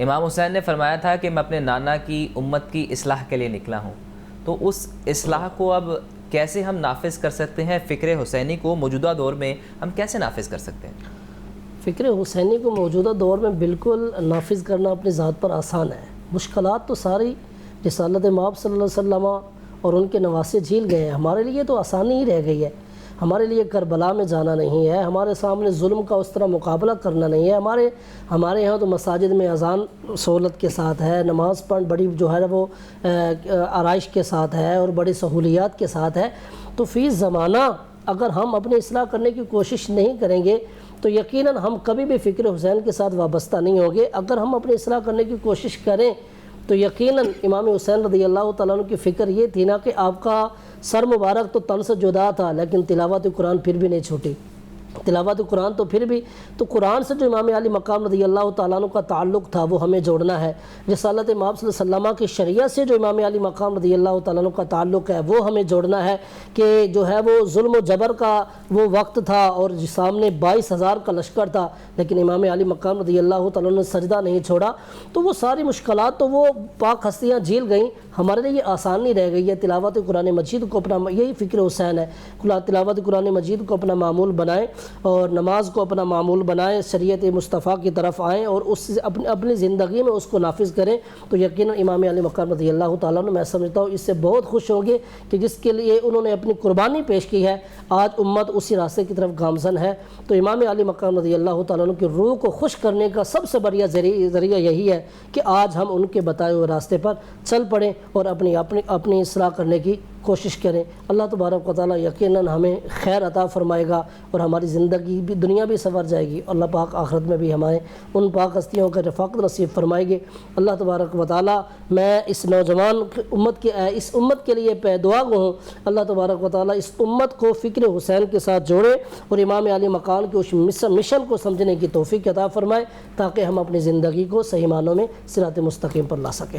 امام حسین نے فرمایا تھا کہ میں اپنے نانا کی امت کی اصلاح کے لیے نکلا ہوں، تو اس اصلاح کو اب کیسے ہم نافذ کر سکتے ہیں؟ فکر حسینی کو موجودہ دور میں ہم کیسے نافذ کر سکتے ہیں؟ فکر حسینی کو موجودہ دور میں بالکل نافذ کرنا اپنی ذات پر آسان ہے۔ مشکلات تو ساری رسالت مآب صلی اللہ علیہ وسلم اور ان کے نواسے جھیل گئے ہیں، ہمارے لیے تو آسانی ہی رہ گئی ہے۔ ہمارے لیے کربلا میں جانا نہیں ہے، ہمارے سامنے ظلم کا اس طرح مقابلہ کرنا نہیں ہے۔ ہمارے یہاں تو مساجد میں اذان سہولت کے ساتھ ہے، نماز پڑھ بڑی جو ہے وہ آرائش کے ساتھ ہے اور بڑی سہولیات کے ساتھ ہے۔ تو فی زمانہ اگر ہم اپنی اصلاح کرنے کی کوشش نہیں کریں گے تو یقیناً ہم کبھی بھی فکر حسین کے ساتھ وابستہ نہیں ہوں گے۔ اگر ہم اپنی اصلاح کرنے کی کوشش کریں تو یقیناً امام حسین رضی اللہ تعالیٰ عنہ کی فکر یہ تھی نا کہ آپ کا سر مبارک تو تن سے جدا تھا لیکن تلاوت قرآن پھر بھی نہیں چھوٹی۔ تلاوت قرآن تو پھر بھی تو قرآن سے جو امام علی مقام رضی اللہ تعالیٰ عنہ کا تعلق تھا وہ ہمیں جوڑنا ہے۔ رسالت مآب صلی اللہ علیہ وسلم کی شریعت سے جو امام علی مقام رضی اللہ تعالیٰ عنہ کا تعلق ہے وہ ہمیں جوڑنا ہے کہ جو ہے وہ ظلم و جبر کا وہ وقت تھا اور سامنے 22,000 کا لشکر تھا لیکن امام علی مقام رضی اللہ تعالیٰ عنہ نے سجدہ نہیں چھوڑا۔ تو وہ ساری مشکلات تو وہ پاک ہستیاں جھیل گئیں، ہمارے لیے یہ آسانی رہ گئی ہے۔ تلاوت قرآن مجید کو اپنا یہی فکر حسین ہے، تلاوت قرآن مجید کو اپنا معمول بنائیں اور نماز کو اپنا معمول بنائیں، شریعت مصطفیٰ کی طرف آئیں اور اس سے اپنی زندگی میں اس کو نافذ کریں تو یقیناً امام علی مقام رضی اللہ تعالیٰ عنہ میں سمجھتا ہوں اس سے بہت خوش ہوں گے کہ جس کے لیے انہوں نے اپنی قربانی پیش کی ہے آج امت اسی راستے کی طرف گامزن ہے۔ تو امام علی مقام رضی اللہ تعالیٰ عنہ کی روح کو خوش کرنے کا سب سے بڑا ذریعہ یہی ہے کہ آج ہم ان کے بتائے ہوئے راستے پر چل پڑیں اور اپنی اصلاح کرنے کی کوشش کریں۔ اللہ تبارک و تعالیٰ یقیناً ہمیں خیر عطا فرمائے گا اور ہماری زندگی بھی دنیا بھی سنور جائے گی، اللہ پاک آخرت میں بھی ہمارے ان پاک ہستیوں کا رفاقت نصیب فرمائے گے۔ اللہ تبارک و تعالیٰ میں اس نوجوان اس امت کے لیے دعا گو ہوں، اللہ تبارک و تعالیٰ اس امت کو فکر حسین کے ساتھ جوڑے اور امام علی مقام کے اس مشن کو سمجھنے کی توفیق عطا فرمائے تاکہ ہم اپنی زندگی کو صحیح معنوں میں صراط مستقیم پر لا سکیں۔